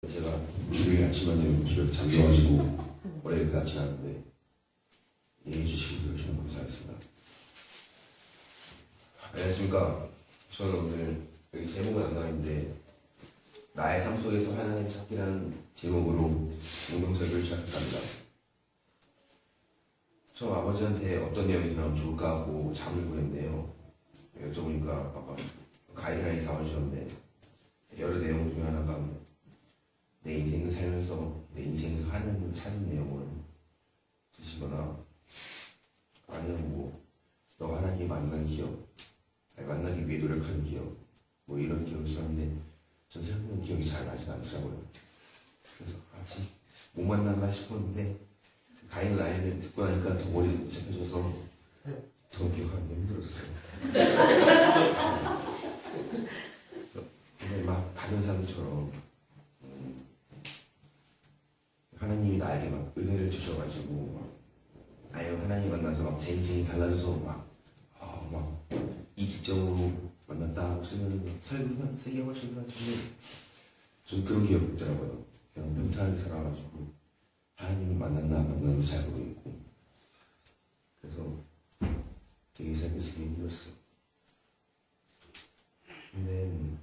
제가 주일 아침마다 집에 잠겨가지고 원래 그 같이 하는데 이해해 주시고 주셔서 감사하겠습니다. 안녕하십니까. 저는 오늘 여기 제목은 안 나왔는데 나의 삶 속에서 하나님 찾기라는 제목으로 공동설교를 시작합니다. 저 아버지한테 어떤 내용이 나오면 좋을까 하고 잠을 보냈는데요. 여쭤보니까 아빠 가이드라인이 나와주셨는데 여러 내용 중에 하나가 내 인생을 살면서 내 인생에서 하나님을 찾은 내용을 쓰시거나 아니면 너가 하나님 만난 기억, 만나기 위해 노력하는 기억, 이런 기억을 쓰는데 전 생각보다 기억이 잘 나지 않더라고요. 그래서 아직 못 만나나 싶었는데 가이드라인을 듣고 나니까 더 머리가 복잡해져서 더 기억하기 힘들었어요. 근데 막 다른 사람처럼 하나님이 나에게 막 은혜를 주셔가지고 아예 하나님 만나서 제 인생이 달라져서 이 기점으로 만났다 하고 쓰면 설교 쓰기 훨씬 편한데 좀 그런 기억이 없더라고요. 그냥 평탄하게 살아가지고 하나님을 만났나 안 만났나 잘 모르겠고 그래서 되게 설교 쓰기 힘들었어요. 근데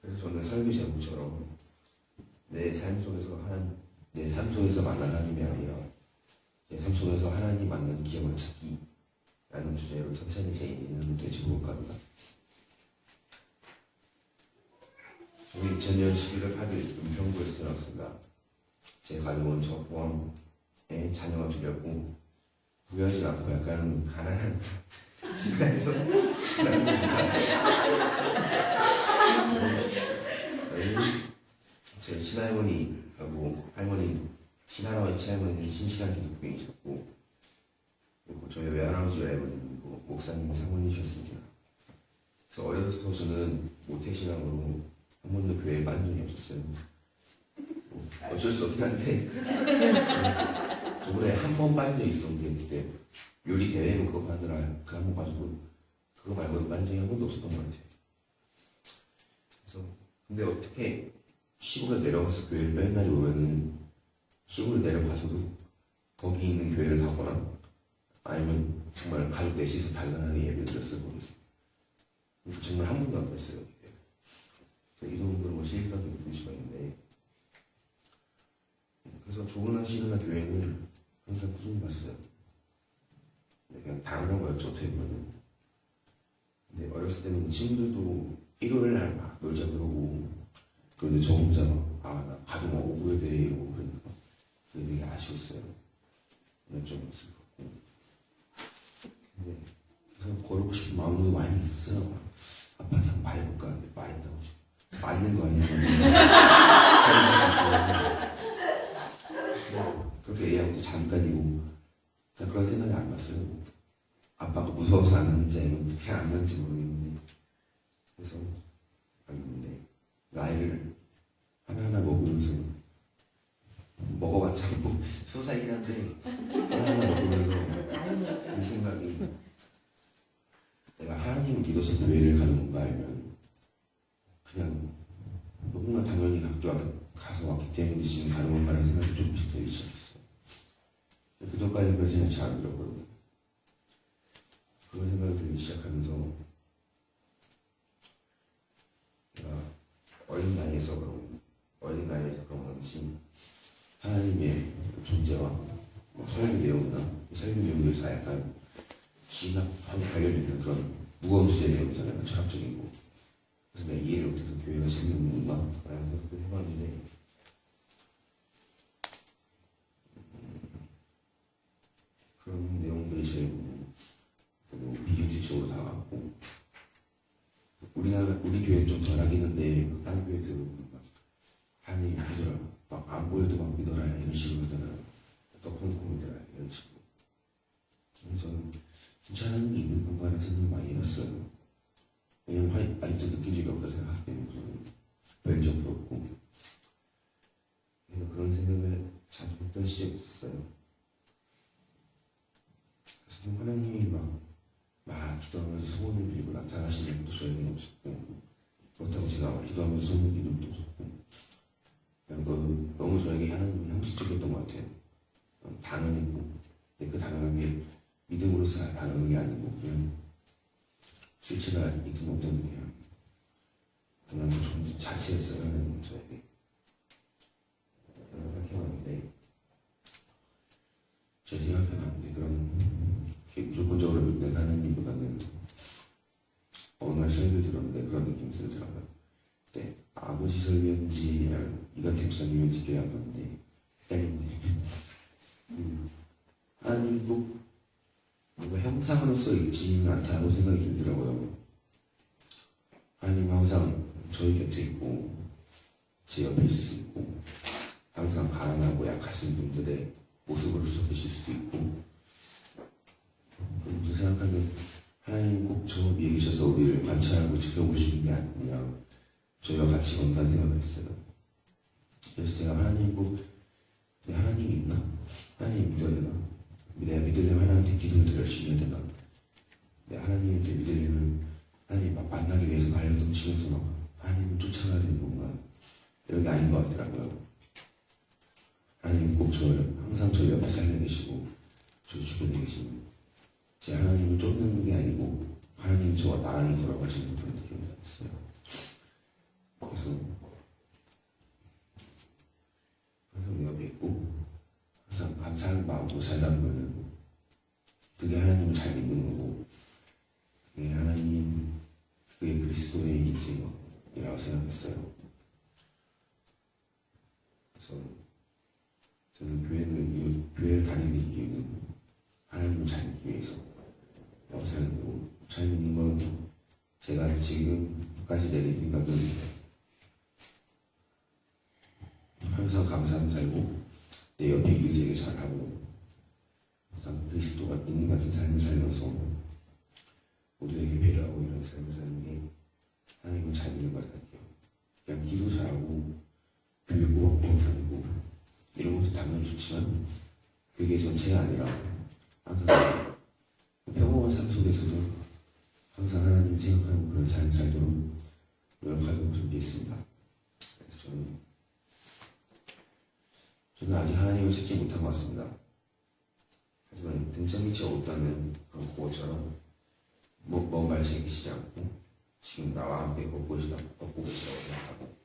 그래서 저는 설교 제목처럼 내 삶 속에서 만난 하나님이 아니라 내 삶 속에서 하나님 만난 기억을 찾기 라는 주제로 천천히 제 인생을 되짚어볼까 합니다. 저는 2000년 11월 8일 은평구에서 태어났습니다. 제 가족은 저 포함에 자녀가 둘이었고 부유하지 않고 약간 가난한 집안에서 제 친할머니하고 할머니, 친할아버지, 친할머니는 신실한 기독교인이셨고 그리고 저희 외할아버지, 외할머니는 목사님, 사모님이셨습니다. 그래서 어려서부터 저는 모태신앙으로 한 번도 교회에 빠진 적이 없었어요. 어쩔 수 없긴 한데 저번에 한 번 빠진 적이 있었는데 그때 요리 대회로 그거 하느라 그 한 번 빠져도 그거 말고는 빠진 적이 한 번도 없었던 것 같아요. 그래서 근데 어떻게 시골에 내려가서 교회를 뺀 날이 오면은 시골에 내려가서도 거기 있는 교회를 가거나 아니면 정말 가족 넷이서 단란하게 예배를 드렸을 거겠어요. 정말 한 번도 안 그랬어요. 이 정도로 실수하게 느낄 수가 있는데 그래서 조근하시는 교회는 항상 꾸준히 봤어요. 그냥 당연한 거였죠, 어떻게 보면. 근데 어렸을 때는 친구들도 일요일 날 막 놀자 그러고 그런데 저 혼자 나 가도 오후에 돼 이러고 그러니까 그게 되게 아쉬웠어요. 좀 슬펐고 근데 그래서 걸고 싶은 마음도 많이 있어요. 아빠한테 한번 말해볼까 하는데 말했다고 맞는 거 아니야? 그렇게 얘기하고 잠깐이고 그런 생각이 안 났어요. 아빠가 무서워서 안 하는지 아니면 어떻게 안 하는지 모르겠는데 그래서 나이를 하나하나 먹으면서 먹어봤자 소사이긴 한데 하나하나 먹으면서 그 생각이 내가 하나님을 믿어서 교회를 가는 건가 아니면 그냥 너무나 당연히 학교 가서 왔기 때문에 지금 가는 건가라는 생각이 조금씩 들기 시작했어요. 그 전까지는 그런 생각이 잘 안 들었거든요. 그런 생각이 들기 시작하면서 내가 어린 나이에서 그런 건지 하나님의 존재와 설교 내용이나 설교 내용에서 약간 진학하고 관련있는 그런 무거운 주제 내용이잖아요. 철학적이고 그래서 내가 이해를 못해서 교회가 재밌는 건가? 라는 생각도 해봤는데 그런 내용들이 제일 비현실적으로 다가왔고 우리 교회는 좀 덜하긴 한데 다른 교회들은 하나님 믿어라 안 보여도 막 믿어라 이런 식으로 하잖아요. 덮어놓고 믿어라 이런 식으로. 저는 진짜 하나님이 있는 건가라는 생각을 많이 해봤어요. 왜냐면 아직도 느낀 적이 없다 생각하기 때문에 저는 별 적도 없고 그런 생각을 자주 했던 시절이 있었어요. 그래서 하나님이 막 기도하면서 소원을 빌고 나타나시는 것도 저에게는 없었고 그렇다고 제가 기도하면서 소원을 빌는 것도 없었고 형식적이었던 것 같아요. 당연했고, 근데 그 당연한 게 믿음으로서 당연한 게 아니고 그냥 실체가 있든 없든 그냥 그 존재 자체였어요. 하나님은 저에게 생각해봤는데, 제가 생각해봤는데 그런 무조건적으로 믿는 하나님보다는 어느 날 설교 들었는데 그런 느낌이 들더라고요. 그때 아버지 설교인지 이간택 목사님인지 기억이 안 나는데 헷갈린데 하나님 꼭 뭔가 형상으로서 있지는 않다고 생각이 들더라고요. 하나님은 항상 저희 곁에 있고 제 옆에 있을 수 있고 항상 가난하고 약하신 분들의 모습으로서 계실 수도 있고, 그래서 생각하면 하나님 꼭 저 위에 계셔서 우리를 관찰하고 지켜보시는 게 아니냐, 저희와 같이 건다는 생각을 했어요. 그래서 제가 하나님 꼭 하나님이 있나? 하나님 믿어야 되나? 내가 믿으려면 하나님한테 기도를 더 열심히 해야 되나? 내가 하나님한테 믿으려면 하나님 만나기 위해서 발로 치면서 막 하나님을 쫓아가야 되는 건가? 이런 게 아닌 것 같더라고요. 하나님 꼭 항상 저희 옆에 살려 계시고 저 주변에 계시는 제 하나님을 쫓는 게 아니고 하나님 저와 나란히 돌아가시는 그런 느낌이 들었어요. 그래서 항상 내 옆에 있고 항상 감사하는 마음으로 살다 보면은 그게 하나님을 잘 믿는 거고, 그게 하나님, 그게 그리스도의 인생이라고 생각했어요. 그래서 저는 교회를 다니는 이유는 하나님을 잘 믿기 위해서라고 생각하고, 잘 믿는 건 제가 지금까지 내린 생각은 항상 감사하며 살고 내 옆에 의지하게 잘하고 항상 그리스도가 있는 같은 삶을 살면서 모두에게 배려하고 이런 삶을 사는 게 하나님을 잘 믿는 것 같아요. 그냥 기도 잘하고 교회 꼬박꼬박 다니고 이런 것도 당연히 좋지만 그게 전체가 아니라 항상 평범한 삶 속에서도 항상 하나님 생각하는 그런 삶을 살도록 노력하도록 준비했습니다. 그래서 저는 아직 하나님을 찾지 못한 것 같습니다. 하지만 등잔 밑이 어둡다는 그런 고어처럼 뭔가를 챙기시지 않고 지금 나와 함께 걷고 계시다고 생각하고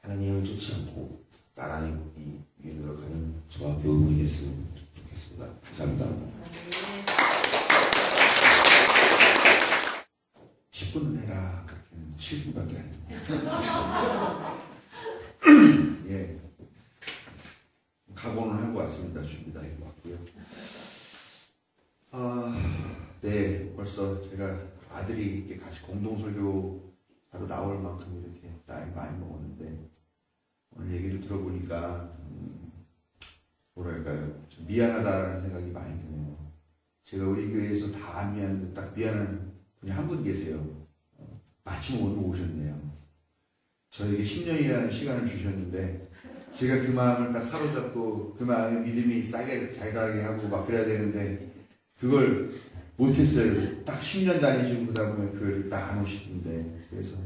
하나님을 쫓지 않고 나란히 이 위에 노력하는 저와 교우분이 됐으면 좋겠습니다. 감사합니다. 10분을 해라. 그렇게는 7분밖에 안 해요. 예. 각오는 하고 왔습니다. 준비 다 해고 왔고요. 네. 벌써 제가 아들이 이렇게 같이 공동설교 바로 나올 만큼 이렇게 나이 많이 먹었는데, 오늘 얘기를 들어보니까, 뭐랄까요. 좀 미안하다라는 생각이 많이 드네요. 제가 우리 교회에서 다 안 미안한데 딱 미안한 분이 한 분 계세요. 마침 오늘 오셨네요. 저에게 10년이라는 시간을 주셨는데 제가 그 마음을 딱 사로잡고 그 마음에 믿음이 싸게 자라게 하고 막 그래야 되는데 그걸 못했어요. 딱 10년 다니시고 그러다 보면 그걸 딱 안 오시던데, 그래서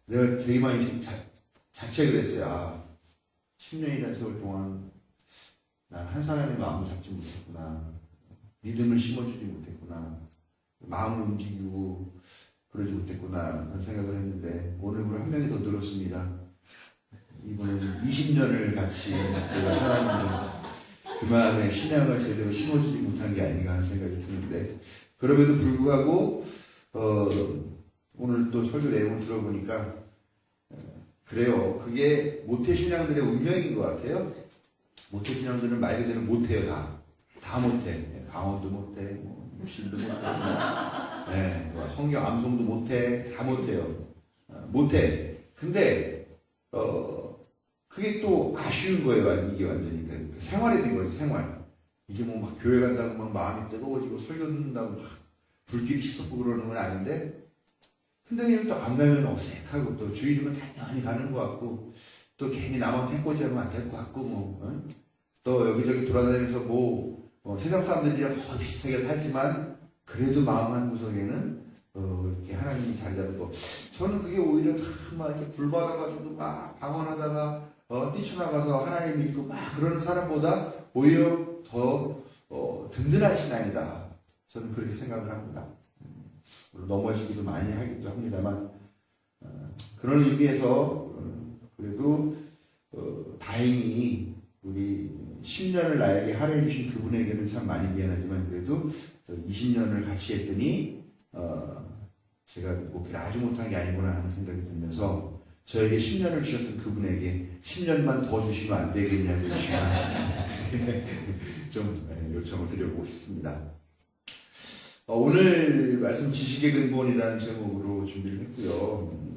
내가 되게 많이 자책을 했어요. 10년이라는 세월 동안 난 한 사람의 마음을 잡지 못했구나, 믿음을 심어주지 못했구나, 마음을 움직이고 그러지 못했구나, 그런 생각을 했는데 오늘부로 한 명이 더 늘었습니다. 이분은 20년을 같이 제가 살았는데 그 마음에 신앙을 제대로 심어주지 못한 게 아닌가 하는 생각이 드는데, 그럼에도 불구하고 오늘 또 설교 내용을 들어보니까 그래요. 그게 모태신앙들의 운명인 것 같아요. 모태신앙들은 말 그대로 못해요. 다 못해. 강원도 못해, 육신도 못해, 네, 성경 암송도 못해, 다 못해요. 못해. 근데 그게 또 아쉬운 거예요. 이게 완전히 그 생활이 된 거죠. 생활. 이게 뭐 막 교회 간다고 막 마음이 뜨거워지고 설교 듣는다고 막 불길이 씻었고 그러는 건 아닌데, 근데 그냥 또 안 가면 어색하고 또 주일이면 당연히 가는 것 같고 또 괜히 남한테 해코지하면 안 될 것 같고 또 여기저기 돌아다니면서 세상 사람들이랑 거의 비슷하게 살지만 그래도 마음 한 구석에는 이렇게 하나님이 자리 잡고, 저는 그게 오히려 다 막 이렇게 불 받아가지고 막 방언하다가 뛰쳐나가서 하나님 믿고 막 그러는 사람보다 오히려 더 든든한 신앙이다. 저는 그렇게 생각을 합니다. 넘어지기도 많이 하기도 합니다만 그런 의미에서 그래도 다행히 우리 10년을 나에게 할애해 주신 그분에게는 참 많이 미안하지만 그래도 20년을 같이 했더니 제가 목회를 아주 못한 게 아니구나 하는 생각이 들면서 저에게 10년을 주셨던 그분에게 10년만 더 주시면 안 되겠냐고 좀 요청을 드려보고 싶습니다. 오늘 말씀 지식의 근본이라는 제목으로 준비를 했고요.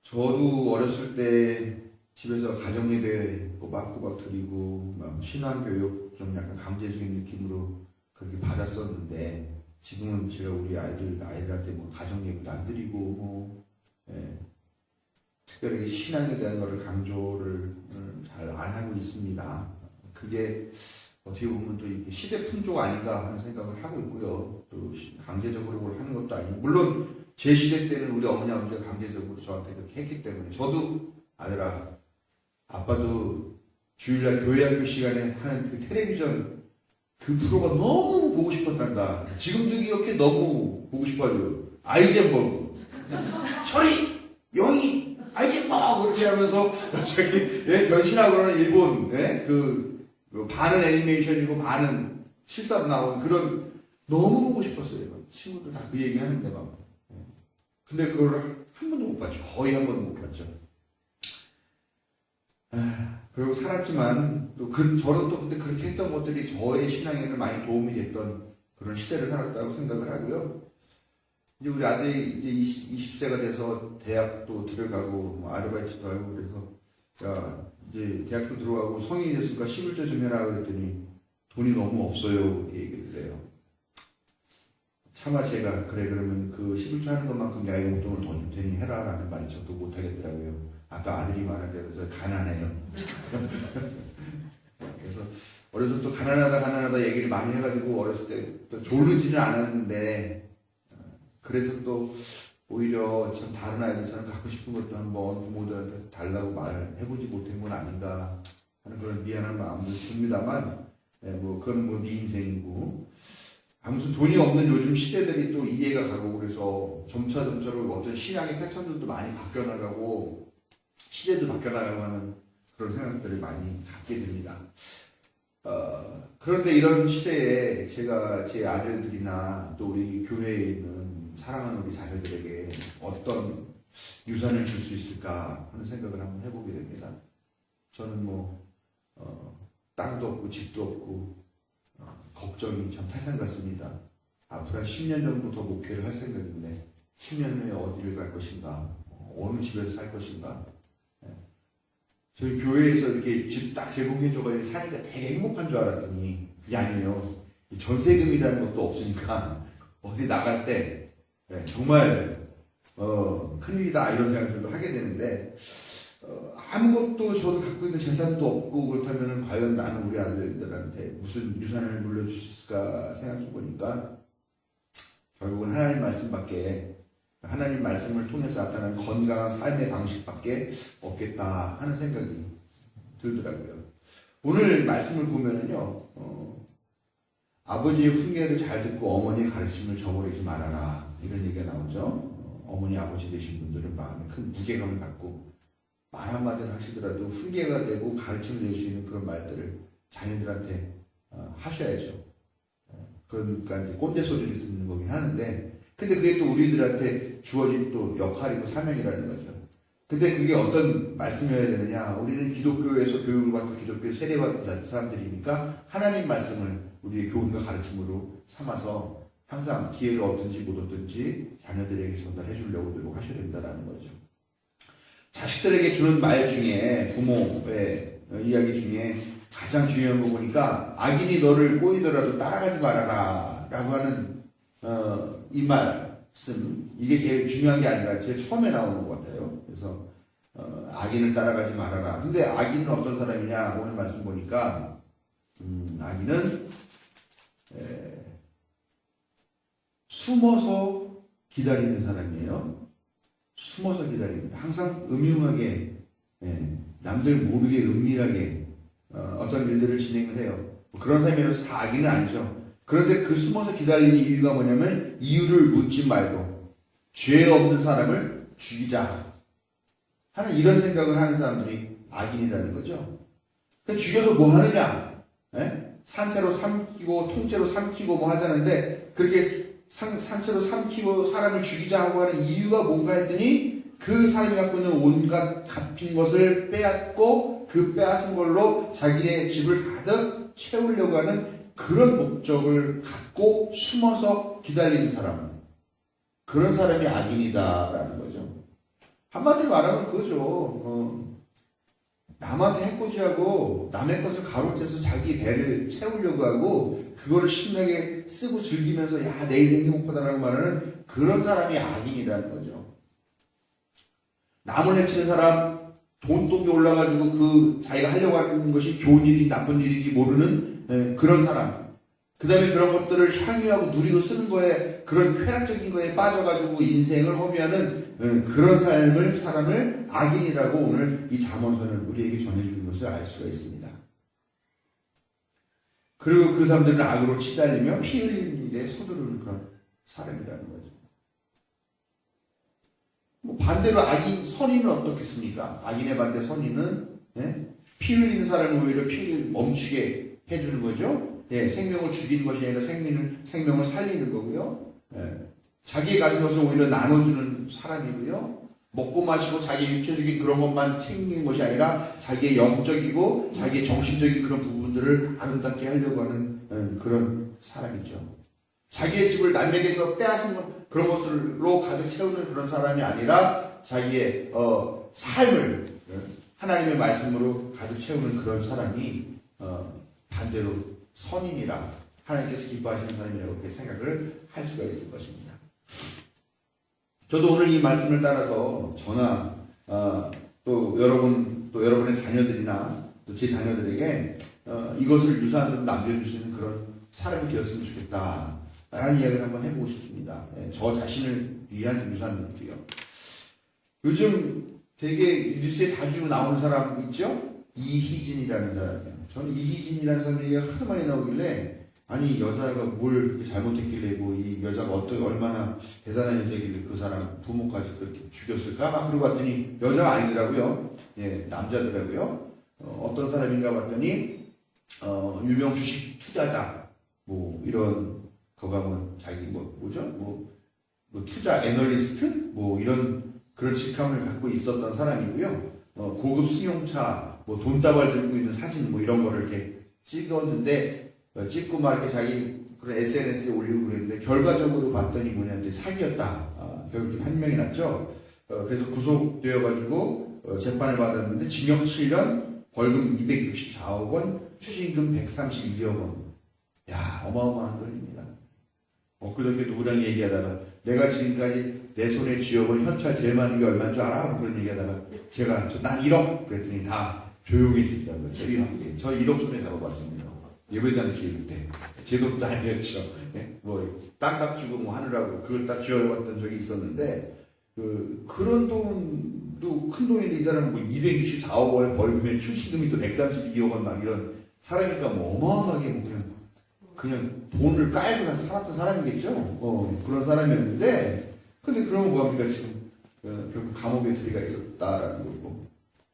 저도 어렸을 때 집에서 가정예배 꼬박꼬박 드리고 막 신앙교육 좀 약간 강제적인 느낌으로 그렇게 받았었는데 지금은 제가 우리 아이들한테 뭐 가정예배도 안 드리고 특별하게 신앙에 대한 것을 강조를 잘 안 하고 있습니다. 그게 어떻게 보면 또 이게 시대 풍조가 아닌가 하는 생각을 하고 있고요. 또 강제적으로 그걸 하는 것도 아니고 물론 제 시대 때는 우리 어머니 아버지가 강제적으로 저한테 그렇게 했기 때문에 저도 아들아 아빠도 주일날 교회학교 시간에 하는 그 텔레비전 그 프로가 너무 보고 싶었단다. 지금도 기억해. 너무 보고 싶어요. 아이젠버그 철이 영희 아이젠버그 그렇게 하면서 갑자기 변신하고 그러는 일본 그 반은 애니메이션이고 반은 실사로 나오는 그런 너무 보고 싶었어요. 친구들 다 그 얘기 하는데 막 근데 그걸 한 번도 못 봤죠. 거의 한 번도 못 봤죠. 그리고 살았지만 또 저는 또 근데 그렇게 했던 것들이 저의 신앙에는 많이 도움이 됐던 그런 시대를 살았다고 생각을 하고요. 이제 우리 아들이 이제 20세가 돼서 대학도 들어가고 뭐 아르바이트도 하고 그래서 야 이제 대학도 들어가고 성인이 됐으니까 11조 좀 해라 그랬더니 돈이 너무 없어요 이렇게 얘기를 해요. 차마 제가 그래 그러면 그 11조 하는 것만큼 내가 용돈을 더 줄 테니 해라 라는 말이 저도 못하겠더라고요. 아까 아들이 말한 대로 저 가난해요. 그래서 어렸을 때 또 가난하다 얘기를 많이 해가지고 어렸을 때 또 졸르지는 않았는데 그래서 또 오히려 참 다른 아이들처럼 갖고 싶은 것도 한번 부모들한테 달라고 말을 해보지 못한 건 아닌가 하는 그런 미안한 마음도 듭니다만 뭐 그건 뭐 네 인생이고 아무튼 돈이 없는 요즘 시대들이 또 이해가 가고 그래서 점차로 어떤 신앙의 패턴들도 많이 바뀌어나가고 시대도 바뀌어나가고 하는 그런 생각들을 많이 갖게 됩니다. 그런데 이런 시대에 제가 제 아들들이나 또 우리 교회에 있는 사랑하는 우리 자녀들에게 어떤 유산을 줄 수 있을까 하는 생각을 한번 해보게 됩니다. 저는 뭐 땅도 없고 집도 없고 걱정이 참 태산 같습니다. 앞으로 한 10년 정도 더 목회를 할 생각인데 10년 후에 어디를 갈 것인가 어느 집에서 살 것인가 저희 교회에서 이렇게 집 딱 제공해줘가지고 사니까 되게 행복한 줄 알았더니 그게 아니에요. 전세금이라는 것도 없으니까 어디 나갈 때 정말 큰일이다 이런 생각들도 하게 되는데 아무것도 저도 갖고 있는 재산도 없고 그렇다면 과연 나는 우리 아들들한테 무슨 유산을 물려줄 수 있을까 생각해 보니까 결국은 하나님 말씀밖에 하나님 말씀을 통해서 나타나는 건강한 삶의 방식밖에 없겠다 하는 생각이 들더라고요. 오늘 말씀을 보면은요, 아버지의 훈계를 잘 듣고 어머니의 가르침을 저버리지 말아라 이런 얘기가 나오죠. 어머니 아버지 되신 분들은 마음에 큰 무게감을 갖고 말 한마디를 하시더라도 훈계가 되고 가르침을 낼 수 있는 그런 말들을 자녀들한테 하셔야죠. 그러니까 이제 꼰대 소리를 듣는 거긴 하는데 근데 그게 또 우리들한테 주어진 또 역할이고 사명이라는 거죠. 근데 그게 어떤 말씀이어야 되느냐? 우리는 기독교에서 교육을 받고 기독교 세례받은 사람들이니까 하나님 말씀을 우리의 교훈과 가르침으로 삼아서 항상 기회를 얻든지 못 얻든지 자녀들에게 전달해 주려고 노력하셔야 된다는 거죠. 자식들에게 주는 말 중에 부모의 이야기 중에 가장 중요한 거 보니까 악인이 너를 꼬이더라도 따라가지 말아라 라고 하는 이 말씀 이게 제일 중요한 게 아니라 제일 처음에 나오는 것 같아요. 그래서 악인을 따라가지 말아라. 근데 악인은 어떤 사람이냐 오늘 말씀 보니까 악인은 숨어서 기다리는 사람이에요. 숨어서 기다립니다. 항상 음흉하게, 남들 모르게 은밀하게 어떤 일들을 진행을 해요. 뭐 그런 삶이라서 다 악인은 아니죠. 그런데 그 숨어서 기다리는 이유가 뭐냐면 이유를 묻지 말고 죄 없는 사람을 죽이자 하는 이런 생각을 하는 사람들이 악인이라는 거죠. 죽여서 뭐 하느냐? 산채로 삼키고 통째로 삼키고 뭐 하자는데 그렇게 산채로 삼키고 사람을 죽이자 하고 하는 이유가 뭔가 했더니 그 사람이 갖고 있는 온갖 값진 것을 빼앗고 그 빼앗은 걸로 자기의 집을 가득 채우려고 하는 그런 목적을 갖고 숨어서 기다리는 사람, 그런 사람이 악인이다라는 거죠. 한마디로 말하면 그거죠. 남한테 해코지하고 남의 것을 가로채서 자기 배를 채우려고 하고 그거를 신나게 쓰고 즐기면서 야, 내 인생이 행복하다라고 말하는 그런 사람이 악인이라는 거죠. 남을 해치는 사람, 돈독이 올라가지고 그 자기가 하려고 하는 것이 좋은 일인지 나쁜 일인지 모르는 그런 사람, 그 다음에 그런 것들을 향유하고 누리고 쓰는 거에 그런 쾌락적인 거에 빠져가지고 인생을 허비하는 그런 사람을 악인이라고 오늘 이 잠언서는 우리에게 전해주는 것을 알 수가 있습니다. 그리고 그 사람들은 악으로 치달리며 피 흘리는 일에 서두르는 그런 사람이라는 거죠. 뭐 반대로 선인은 어떻겠습니까? 악인의 반대 선인은 피 흘리는 사람을 오히려 피를 멈추게 해주는 거죠. 생명을 죽이는 것이 아니라 생명을 살리는 거고요. 자기의 가진 것을 오히려 나눠주는 사람이고요. 먹고 마시고 자기 육체적인 그런 것만 챙기는 것이 아니라 자기의 영적이고 자기의 정신적인 그런 부분들을 아름답게 하려고 하는 그런 사람이죠. 자기의 집을 남에게서 빼앗은 그런 것으로 가득 채우는 그런 사람이 아니라 자기의 삶을 하나님의 말씀으로 가득 채우는 그런 사람이 반대로 선인이라 하나님께서 기뻐하시는 사람이라고 그렇게 생각을 할 수가 있을 것입니다. 저도 오늘 이 말씀을 따라서 저나 또 여러분의 자녀들이나 또 제 자녀들에게 이것을 유산으로 남겨줄 수 있는 그런 사람이 되었으면 좋겠다 라는 이야기를 한번 해보고 싶습니다. 저 자신을 위한 유산이고요. 요즘 되게 뉴스에 자주 나오는 사람 있죠? 이희진이라는 사람이에요. 저는 이희진이라는 사람이 하도 많이 나오길래 아니 여자가 뭘 그렇게 잘못했길래 뭐 이 여자가 얼마나 대단한 여자길래 그 사람 부모까지 그렇게 죽였을까? 막 그러고 봤더니 여자가 아니더라고요. 남자더라고요. 어떤 사람인가 봤더니 유명 주식 투자자 뭐 이런 거가 뭐 자기 뭐죠? 투자 애널리스트 뭐 이런 그런 직함을 갖고 있었던 사람이고요. 고급 승용차 뭐 돈다발 들고 있는 사진 뭐 이런 거를 이렇게 찍었는데 찍고 막 이렇게 자기 그런 SNS에 올리고 그랬는데 결과적으로 봤더니 뭐냐면 사기였다. 결국 판명이 났죠. 그래서 구속되어가지고 재판을 받았는데 징역 7년, 벌금 264억 원, 추징금 132억 원. 야, 어마어마한 돈입니다. 엊그저께 누구랑 얘기하다가 내가 지금까지 내 손에 쥐어본 현찰 제일 많은 게 얼마인 줄 알아? 그런 얘기하다가 제가 난 1억 그랬더니 다 조용해지더라고요. 저 1억 손에 잡아봤습니다. 예배당지 때 제 돈도 아니었죠. 뭐 땅값 주고 뭐 하느라고 그걸 딱 쥐어봤던 적이 있었는데 그런 돈도 큰 돈인데 이 사람은 뭐 264억 원의 벌금에 추징금이 또 132억 원 막 이런 사람이니까 뭐 어마어마하게 뭐 그냥 돈을 깔고 살았던 사람이겠죠. 그런 사람이었는데 근데 그러면 뭐합니까 지금 결국 감옥에 들어가 있었다라는 거고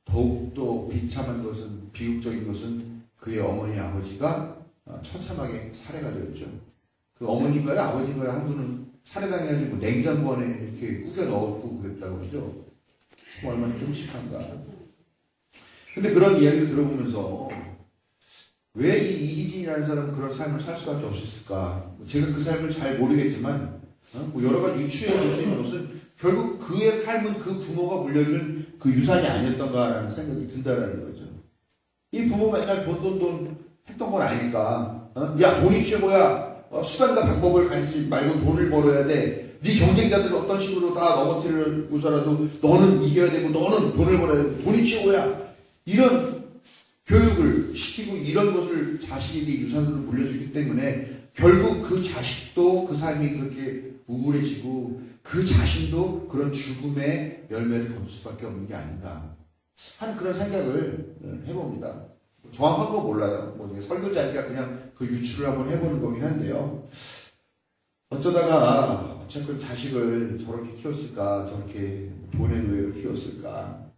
더욱더 비참한 것은 비극적인 것은 그의 어머니 아버지가 처참하게 살해가 되었죠. 그 어머니가요 아버지가요 한 분은 살해당해가지고 냉장고 안에 이렇게 꾸겨 넣었고 그랬다고 그러죠. 얼마나 끔찍한가. 근데 그런 이야기를 들어보면서 왜 이 이희진이라는 사람은 그런 삶을 살 수밖에 없었을까? 제가 그 삶을 잘 모르겠지만 뭐 여러 가지 유추해 볼 수 있는 것은 결국 그의 삶은 그 부모가 물려준 그 유산이 아니었던가라는 생각이 든다라는 거죠. 이 부모가 맨날 돈 했던 건 아니니까 야 돈이 최고야. 수단과 방법을 가리지 말고 돈을 벌어야 돼. 네 경쟁자들을 어떤 식으로 다 넘어뜨리고서라도 너는 이겨야 되고 너는 돈을 벌어야 돼. 돈이 최고야. 이런 교육을 시키고 이런 것을 자식에게 유산으로 물려주기 때문에 결국 그 자식도 그 삶이 그렇게 우울해지고 그 자신도 그런 죽음의 열매를 거둘 수밖에 없는 게 아닌가 하는 그런 생각을 해봅니다. 정확한 거 몰라요. 뭐 설교자니까 그냥 그 유추를 한번 해보는 거긴 한데요. 어쩌다가 어쨌든 자식을 저렇게 키웠을까, 저렇게 돈의 노예로 키웠을까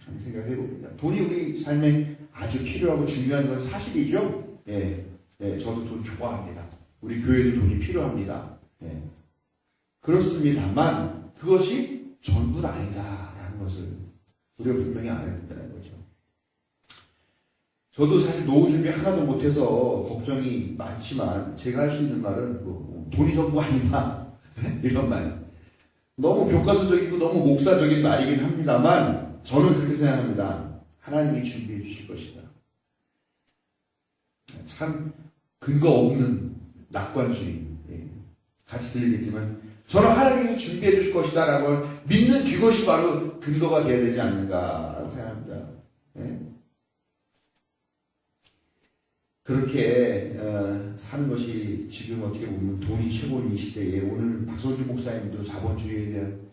하는 생각을 해봅니다. 돈이 우리 삶에 아주 필요하고 중요한 건 사실이죠. 예, 저도 돈 좋아합니다. 우리 교회도 돈이 필요합니다. 예. 그렇습니다만 그것이 전부는 아니다라는 것을 우리가 분명히 알아야 된다는 거죠. 저도 사실 노후 준비 하나도 못해서 걱정이 많지만 제가 할 수 있는 말은 뭐 돈이 전부가 아니다 이런 말. 너무 교과서적이고 너무 목사적인 말이긴 합니다만 저는 그렇게 생각합니다. 하나님이 준비해 주실 것이다. 참 근거 없는 낙관주의 같이 들리겠지만 저는 하나님께서 준비해 주실 것이다 라고 믿는 그것이 바로 근거가 되어야 되지 않는가 생각합니다. 그렇게 사는 것이 지금 어떻게 보면 돈이 최고인 이 시대에 오늘 박소주 목사님도 자본주의에 대한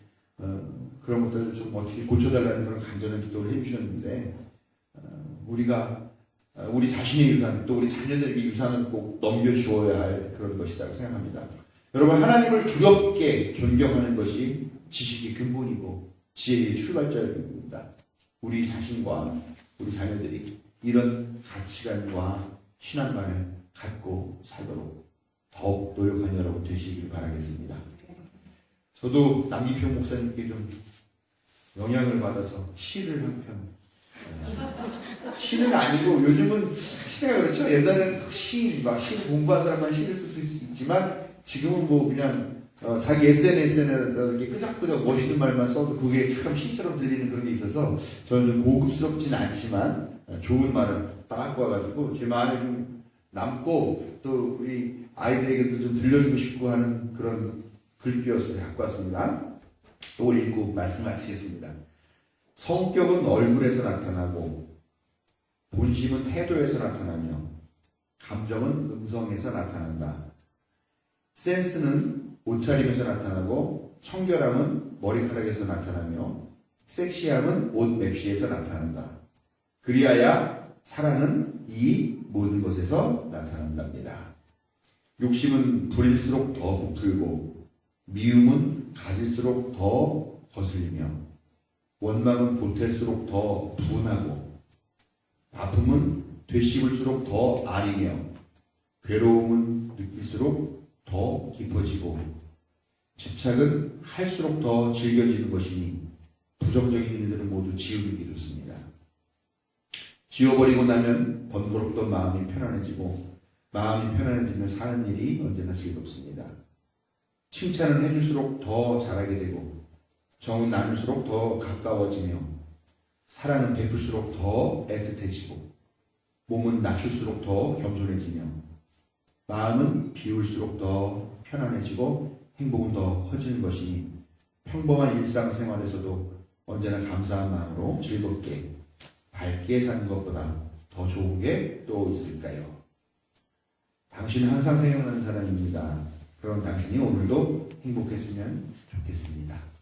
그런 것들을 좀 어떻게 고쳐달라는 그런 간절한 기도를 해주셨는데 우리가 우리 자신의 유산 또 우리 자녀들에게 유산을 꼭 넘겨주어야 할 그런 것이라고 생각합니다. 여러분 하나님을 두렵게 존경하는 것이 지식의 근본이고 지혜의 출발점입니다. 우리 자신과 우리 자녀들이 이런 가치관과 신앙관을 갖고 살도록 더욱 노력하는 여러분 되시길 바라겠습니다. 저도 남기평 목사님께 좀 영향을 받아서 시를 한 편. 시는 아니고 요즘은 시대가 그렇죠. 옛날에는 시 공부한 사람만 시를 쓸 수 있지만 지금은 뭐 그냥 자기 SNS에 이렇게 끄적끄적 멋있는 말만 써도 그게 참 시처럼 들리는 그런 게 있어서 저는 좀 고급스럽지는 않지만 좋은 말을 딱 갖고 와가지고 제 마음에 좀 남고 또 우리 아이들에게도 좀 들려주고 싶고 하는 그런 글귀였어요. 갖고 왔습니다. 이걸 읽고 말씀 마치겠습니다. 성격은 얼굴에서 나타나고 본심은 태도에서 나타나며 감정은 음성에서 나타난다. 센스는 옷차림에서 나타나고 청결함은 머리카락에서 나타나며 섹시함은 옷 맵시에서 나타난다. 그리하여 사랑은 이 모든 것에서 나타난답니다. 욕심은 부릴수록 더 부풀고 미움은 가질수록 더 거슬리며 원망은 보탤수록 더 분하고 아픔은 되씹을수록 더 아리며 괴로움은 느낄수록 더 깊어지고 집착은 할수록 더 즐겨지는 것이니 부정적인 일들은 모두 지우기 좋습니다. 지워버리고 나면 번거롭던 마음이 편안해지고 마음이 편안해지면 사는 일이 언제나 즐겁습니다. 칭찬을 해줄수록 더 잘하게 되고 정은 나눌수록 더 가까워지며 사랑은 베풀수록 더 애틋해지고 몸은 낮출수록 더 겸손해지며 마음은 비울수록 더 편안해지고 행복은 더 커지는 것이니 평범한 일상생활에서도 언제나 감사한 마음으로 즐겁게 밝게 사는 것보다 더 좋은 게 또 있을까요? 당신은 항상 생각나는 사람입니다. 그럼 당신이 오늘도 행복했으면 좋겠습니다.